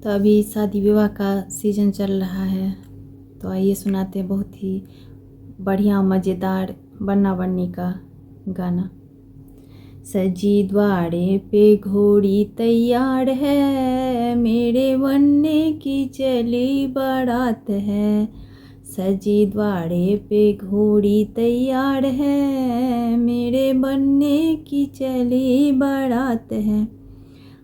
तो अभी शादी विवाह का सीज़न चल रहा है, तो आइए सुनाते हैं बहुत ही बढ़िया मज़ेदार बन्ना बन्नी का गाना। सजी द्वारे पे घोड़ी तैयार है, मेरे बनने की चली बारात है। सजी द्वारे पे घोड़ी तैयार है, मेरे बनने की चली बारात है।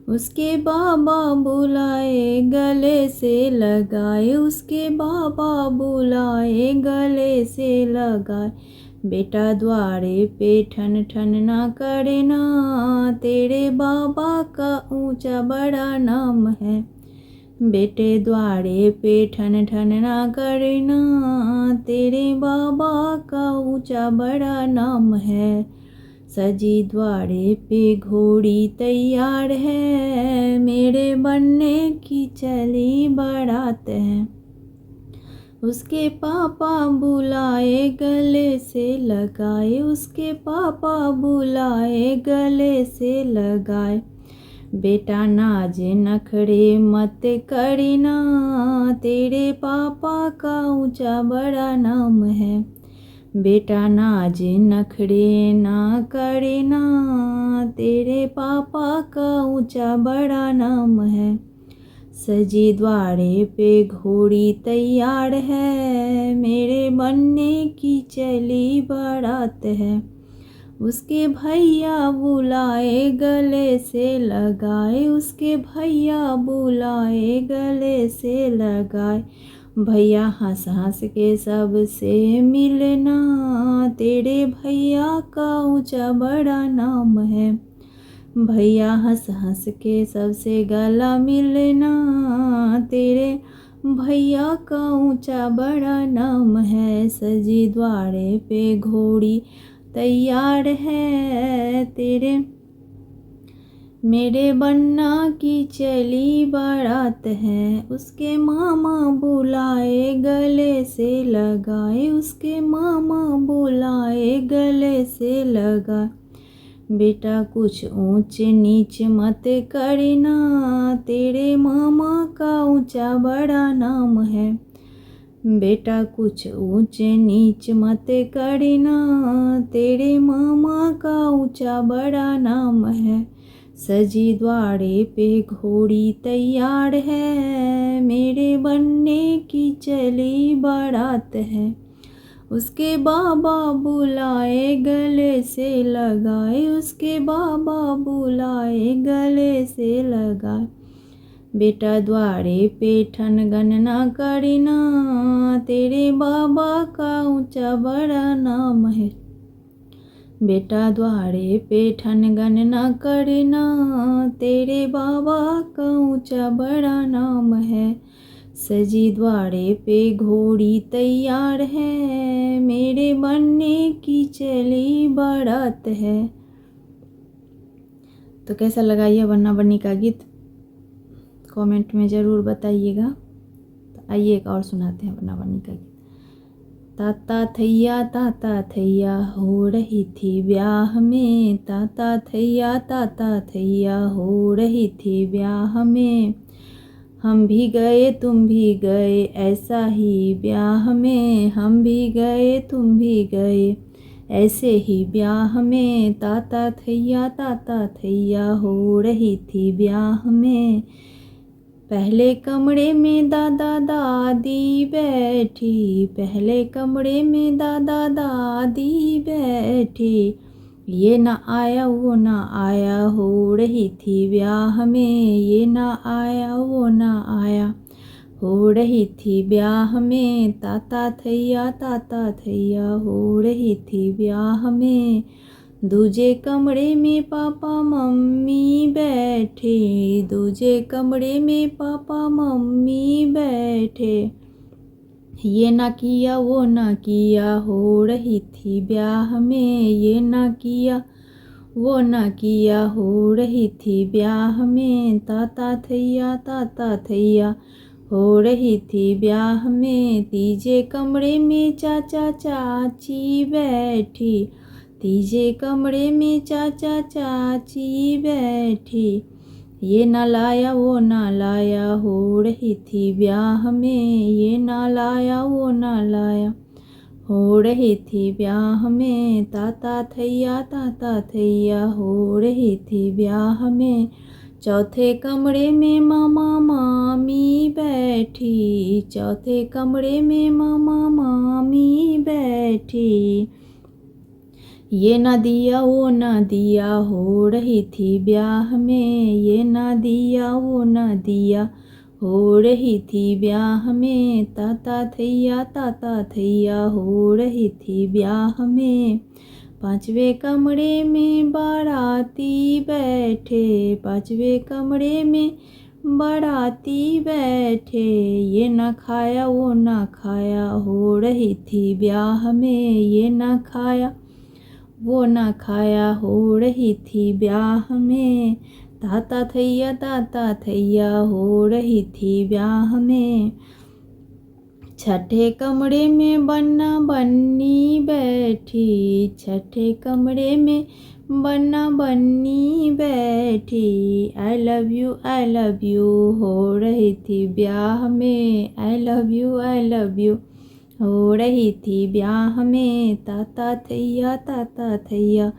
उसके बाबा बुलाए गले से लगाए, उसके बाबा बुलाए गले से लगाए। बेटा द्वारे पे ठन ठन ना करे ना, तेरे बाबा का ऊंचा बड़ा नाम है। बेटे द्वारे पे ठन ठन ना करे ना, तेरे बाबा का ऊंचा बड़ा नाम है। सजी द्वारे पे घोड़ी तैयार है, मेरे बनने की चली बारात है। उसके पापा बुलाए गले से लगाए, उसके पापा बुलाए गले से लगाए। बेटा नाज नखड़े मत करना, तेरे पापा का ऊंचा बड़ा नाम है। बेटा नाज नखड़े ना करना, तेरे पापा का ऊंचा बड़ा नाम है। सजी द्वारे पे घोड़ी तैयार है, मेरे बनने की चली बारात है। उसके भैया बुलाए गले से लगाए, उसके भैया बुलाए गले से लगाए। भैया हंस हंस के सबसे मिलना, तेरे भैया का ऊंचा बड़ा नाम है। भैया हंस हंस के सबसे गला मिलना, तेरे भैया का ऊंचा बड़ा नाम है। सजी द्वारे पे घोड़ी तैयार है, तेरे मेरे बन्ना की चली बारात है। उसके मामा बुलाए गले से लगाए, उसके मामा बुलाए गले से लगाए। बेटा कुछ ऊंच नीच मत करना, तेरे मामा का ऊंचा बड़ा नाम है। बेटा कुछ ऊंच नीच मत करना, तेरे मामा का ऊंचा बड़ा नाम है। सजी द्वारे पे घोड़ी तैयार है, मेरे बनने की चली बारात है। उसके बाबा बुलाए गले से लगाए, उसके बाबा बुलाए गले से लगाए। बेटा द्वारे पे ठन गणना करना, तेरे बाबा का ऊंचा बड़ा नाम है। बेटा द्वारे पे ठन गणना करना, तेरे बाबा का ऊंचा बड़ा नाम है। सजी द्वारे पे घोड़ी तैयार है, मेरे बनने की चली बारात है। तो कैसा लगा यह बन्ना बन्नी का गीत, कमेंट में ज़रूर बताइएगा। तो आइए एक और सुनाते हैं बन्ना बन्नी का गीत। ताता थैया हो रही थी ब्याह में, ताता थैया हो रही थी ब्याह में। हम भी गए तुम भी गए ऐसा ही ब्याह में, हम भी गए तुम भी गए ऐसे ही ब्याह में। ताता थैया हो रही थी ब्याह में। पहले कमरे में दादा दादी बैठी, पहले कमरे में दादा दादी बैठी। ये ना आया वो ना आया हो रही थी ब्याह में, ये ना आया वो ना आया हो रही थी ब्याह में। ताता थैया हो रही थी ब्याह में। दूजे कमरे में पापा मम्मी बैठे, दूजे कमरे में पापा मम्मी बैठे। ये ना किया वो ना किया हो रही थी ब्याह में, ये ना किया वो ना किया हो रही थी ब्याह में। ताता थैया हो रही थी ब्याह में। तीजे कमरे में चाचा चाची बैठी, तीजे कमरे में चाचा चाची बैठी। ये ना लाया वो ना लाया, हो रही थी ब्याह में। ये ना लाया वो ना लाया, हो रही थी ब्याह में। ताता थैया हो रही थी ब्याह में। चौथे कमरे में मामा मामी बैठी, चौथे कमरे में मामा मामी बैठी। ये ना दिया वो ना दिया, हो रही थी ब्याह में। ये ना दिया वो ना दिया, हो रही थी ब्याह में। ताता थैया हो रही थी ब्याह में। पांचवें कमरे में बाराती बैठे, पांचवें कमरे में बाराती बैठे। ये ना खाया वो ना खाया, हो रही थी ब्याह में। ये ना खाया वो ना खाया, हो रही थी ब्याह में। ताता थैया हो रही थी ब्याह में। छठे कमरे में बन्ना बन्नी बैठी, छठे कमरे में बन्ना बन्नी बैठी। आई लव यू हो रही थी ब्याह में। आई लव यू हो रही थी ब्याह में। ताता थैया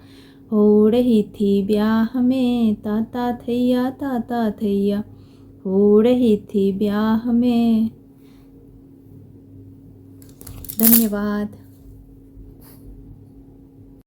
हो रही थी ब्याह में। ताता थैया हो रही थी ब्याह में। धन्यवाद।